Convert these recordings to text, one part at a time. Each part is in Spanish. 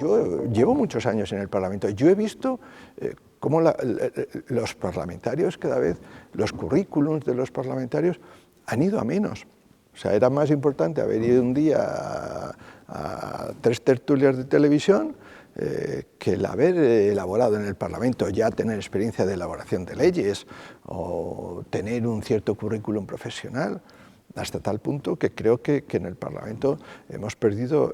Yo llevo muchos años en el Parlamento. Yo he visto cómo los parlamentarios cada vez, los currículums de los parlamentarios han ido a menos. O sea, era más importante haber ido un día a 3 tertulias de televisión que el haber elaborado en el Parlamento, ya tener experiencia de elaboración de leyes o tener un cierto currículum profesional, hasta tal punto que creo que en el Parlamento hemos perdido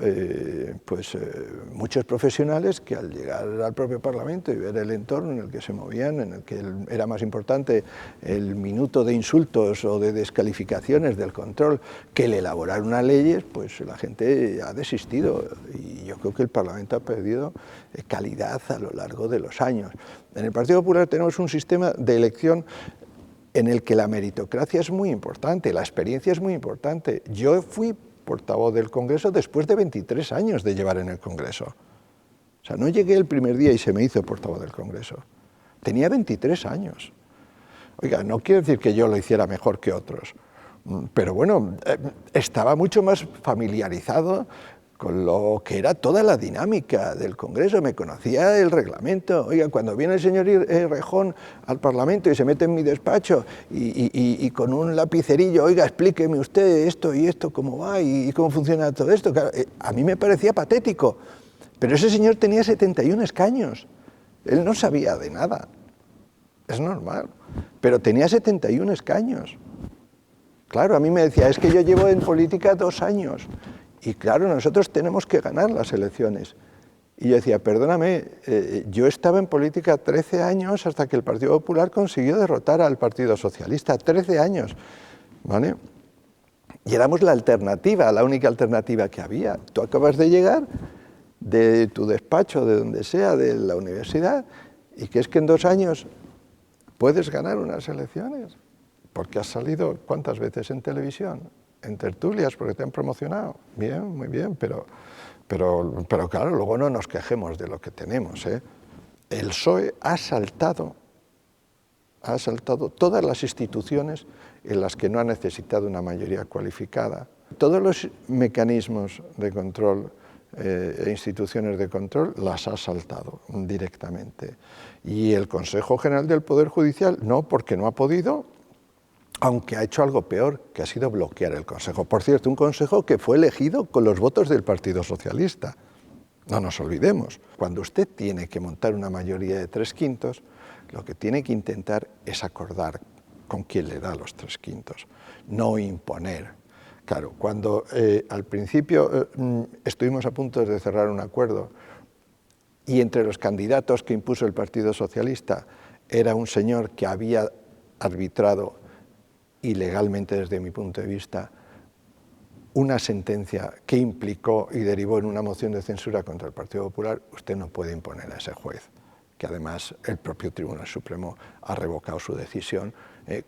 muchos profesionales que al llegar al propio Parlamento y ver el entorno en el que se movían, en el que era más importante el minuto de insultos o de descalificaciones del control que el elaborar unas leyes, pues la gente ha desistido y yo creo que el Parlamento ha perdido calidad a lo largo de los años. En el Partido Popular tenemos un sistema de elección en el que la meritocracia es muy importante, la experiencia es muy importante. Yo fui portavoz del Congreso después de 23 años de llevar en el Congreso. O sea, no llegué el primer día y se me hizo portavoz del Congreso. Tenía 23 años. Oiga, no quiere decir que yo lo hiciera mejor que otros, pero bueno, estaba mucho más familiarizado con lo que era toda la dinámica del Congreso, me conocía el reglamento. Oiga, cuando viene el señor Rejón al Parlamento y se mete en mi despacho y con un lapicerillo, oiga, explíqueme usted esto y esto, cómo va y cómo funciona todo esto, claro, a mí me parecía patético, pero ese señor tenía 71 escaños, él no sabía de nada, es normal, pero tenía 71 escaños. Claro, a mí me decía, es que yo llevo en política 2 años, y claro, nosotros tenemos que ganar las elecciones. Y yo decía, perdóname, yo estaba en política 13 años hasta que el Partido Popular consiguió derrotar al Partido Socialista, 13 años, ¿vale? Y éramos la alternativa, la única alternativa que había. Tú acabas de llegar de tu despacho, de donde sea, de la universidad, y que es que en 2 años puedes ganar unas elecciones, porque has salido ¿cuántas veces en televisión? En tertulias, porque te han promocionado. Bien, muy bien, pero claro, luego no nos quejemos de lo que tenemos, ¿eh? El PSOE ha asaltado todas las instituciones en las que no ha necesitado una mayoría cualificada. Todos los mecanismos de control e instituciones de control las ha asaltado directamente. Y el Consejo General del Poder Judicial no, porque no ha podido, aunque ha hecho algo peor, que ha sido bloquear el Consejo. Por cierto, un Consejo que fue elegido con los votos del Partido Socialista. No nos olvidemos. Cuando usted tiene que montar una mayoría de 3/5, lo que tiene que intentar es acordar con quién le da los 3/5, no imponer. Claro, cuando al principio estuvimos a punto de cerrar un acuerdo y entre los candidatos que impuso el Partido Socialista era un señor que había arbitrado ilegalmente, desde mi punto de vista, una sentencia que implicó y derivó en una moción de censura contra el Partido Popular, usted no puede imponer a ese juez, que además el propio Tribunal Supremo ha revocado su decisión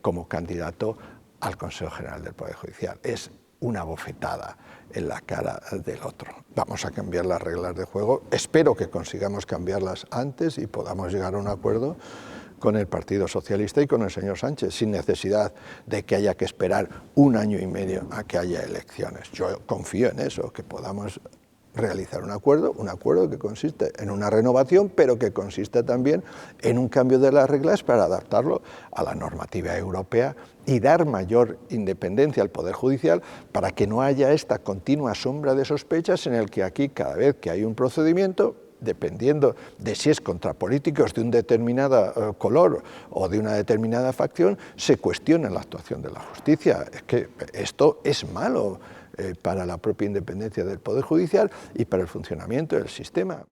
como candidato al Consejo General del Poder Judicial. Es una bofetada en la cara del otro. Vamos a cambiar las reglas de juego, espero que consigamos cambiarlas antes y podamos llegar a un acuerdo con el Partido Socialista y con el señor Sánchez, sin necesidad de que haya que esperar 1 año y medio a que haya elecciones. Yo confío en eso, que podamos realizar un acuerdo que consiste en una renovación, pero que consiste también en un cambio de las reglas para adaptarlo a la normativa europea y dar mayor independencia al Poder Judicial para que no haya esta continua sombra de sospechas en el que aquí, cada vez que hay un procedimiento, dependiendo de si es contra políticos de un determinado color o de una determinada facción, se cuestiona la actuación de la justicia. Es que esto es malo para la propia independencia del Poder Judicial y para el funcionamiento del sistema.